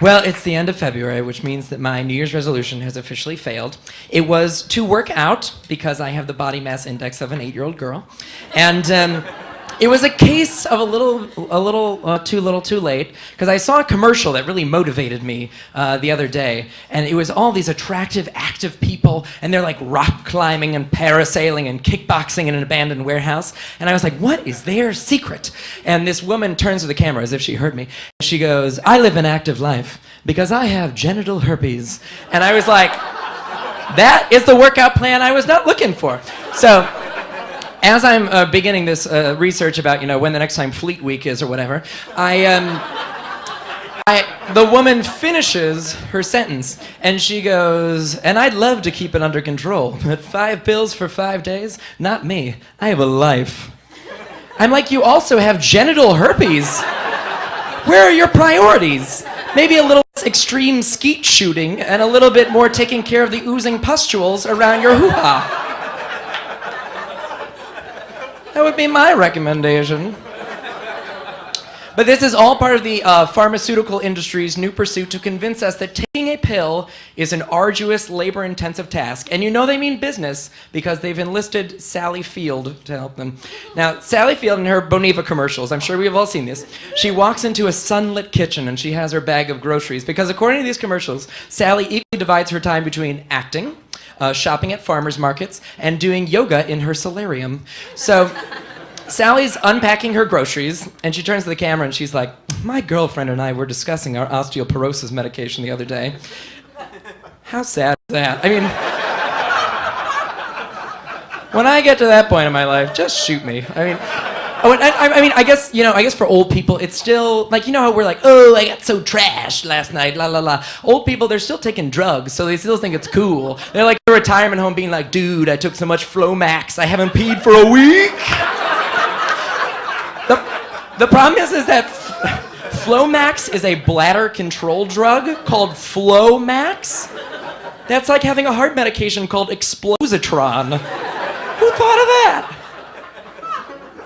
Well, it's the end of February, which means that my New Year's resolution has officially failed. It was to work out because I have the body mass index of an 8-year-old girl. And it was a case of a little too late, because I saw a commercial that really motivated me the other day, and it was all these attractive, active people, and they're like rock climbing and parasailing and kickboxing in an abandoned warehouse, and I was like, what is their secret? And this woman turns to the camera as if she heard me. She goes, I live an active life because I have genital herpes. And I was like, that is the workout plan I was not looking for. So, as I'm beginning this research about, when the next time Fleet Week is or whatever, the woman finishes her sentence, and she goes, and I'd love to keep it under control, but 5 pills for 5 days? Not me. I have a life. I'm like, you also have genital herpes. Where are your priorities? Maybe a little extreme skeet shooting and a little bit more taking care of the oozing pustules around your hoo-ha. That would be my recommendation. But this is all part of the pharmaceutical industry's new pursuit to convince us that taking a pill is an arduous, labor-intensive task. And they mean business because they've enlisted Sally Field to help them. Now, Sally Field in her Boniva commercials, I'm sure we've all seen this, she walks into a sunlit kitchen and she has her bag of groceries because according to these commercials, Sally equally divides her time between acting, shopping at farmers markets, and doing yoga in her solarium. So Sally's unpacking her groceries, and she turns to the camera and she's like, my girlfriend and I were discussing our osteoporosis medication the other day. How sad is that? I mean, when I get to that point in my life, just shoot me. I guess for old people, it's still, like, how we're like, oh, I got so trashed last night, la la la. Old people, they're still taking drugs, so they still think it's cool. They're like in a retirement home being like, dude, I took so much Flomax, I haven't peed for a week. The problem is that Flomax is a bladder control drug called Flomax. That's like having a heart medication called Explositron. Who thought of that?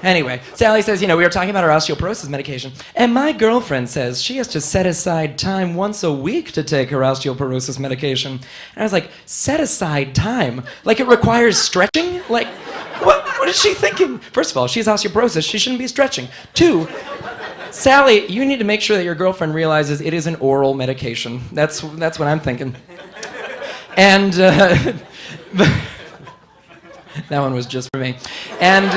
Anyway, Sally says, we were talking about our osteoporosis medication, and my girlfriend says she has to set aside time once a week to take her osteoporosis medication. And I was like, set aside time? Like it requires stretching? Like, what is she thinking? First of all, she has osteoporosis. She shouldn't be stretching. 2, Sally, you need to make sure that your girlfriend realizes it is an oral medication. That's what I'm thinking. And that one was just for me. And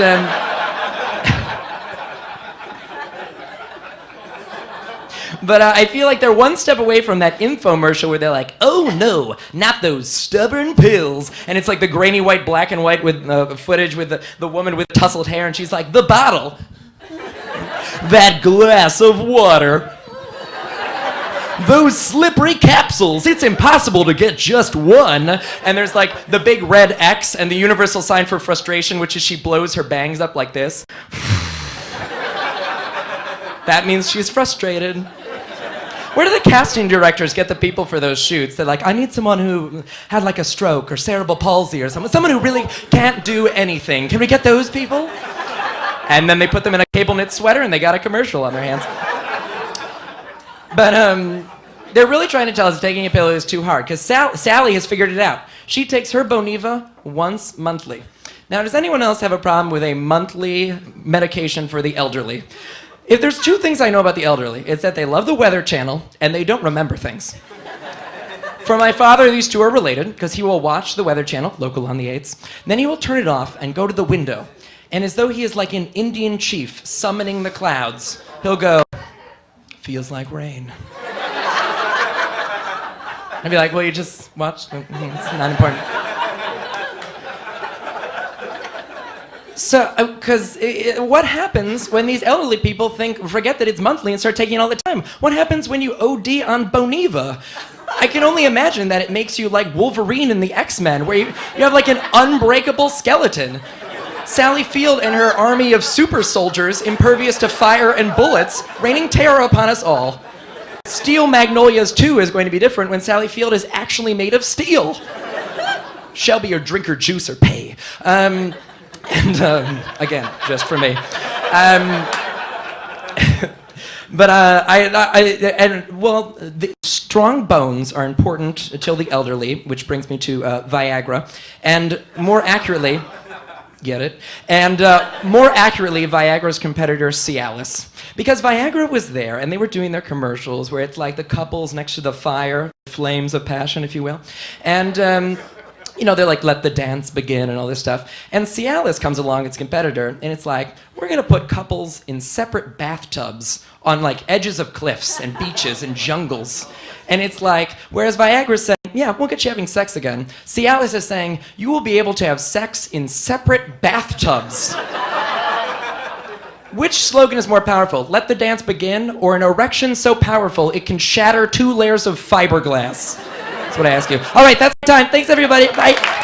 but I feel like they're one step away from that infomercial where they're like, oh no, not those stubborn pills. And it's like the grainy white, black and white with footage with the woman with tousled hair, and she's like, the bottle, that glass of water, those slippery capsules, it's impossible to get just one. And there's like the big red X and the universal sign for frustration, which is she blows her bangs up like this. That means she's frustrated. Where do the casting directors get the people for those shoots? They're like, I need someone who had like a stroke or cerebral palsy or someone who really can't do anything. Can we get those people? And then they put them in a cable knit sweater and they got a commercial on their hands. But they're really trying to tell us taking a pill is too hard, because Sally has figured it out. She takes her Boniva once monthly. Now, does anyone else have a problem with a monthly medication for the elderly? If there's 2 things I know about the elderly, it's that they love the Weather Channel and they don't remember things. For my father, these 2 are related, because he will watch the Weather Channel, local on the 8s, then he will turn it off and go to the window. And as though he is like an Indian chief summoning the clouds, he'll go, feels like rain. I'd be like, well, you just watched, it's not important. So, because what happens when these elderly people forget that it's monthly and start taking it all the time? What happens when you OD on Boniva? I can only imagine that it makes you like Wolverine in the X-Men, where you have like an unbreakable skeleton. Sally Field and her army of super soldiers, impervious to fire and bullets, raining terror upon us all. Steel Magnolias 2 is going to be different when Sally Field is actually made of steel. Shelby or drink her juice or pay. Again, just for me. strong bones are important to the elderly, which brings me to Viagra. And more accurately, get it? And more accurately, Viagra's competitor, Cialis. Because Viagra was there, and they were doing their commercials where it's like the couples next to the fire, flames of passion, if you will. And, you know, they're like, let the dance begin and all this stuff. And Cialis comes along, its competitor, and it's like, we're going to put couples in separate bathtubs on like edges of cliffs and beaches and jungles. And it's like, whereas Viagra's saying, yeah, we'll get you having sex again, Cialis is saying, you will be able to have sex in separate bathtubs. Which slogan is more powerful? Let the dance begin, or an erection so powerful it can shatter 2 layers of fiberglass? That's what I ask you. All right, that's time. Thanks, everybody. Bye.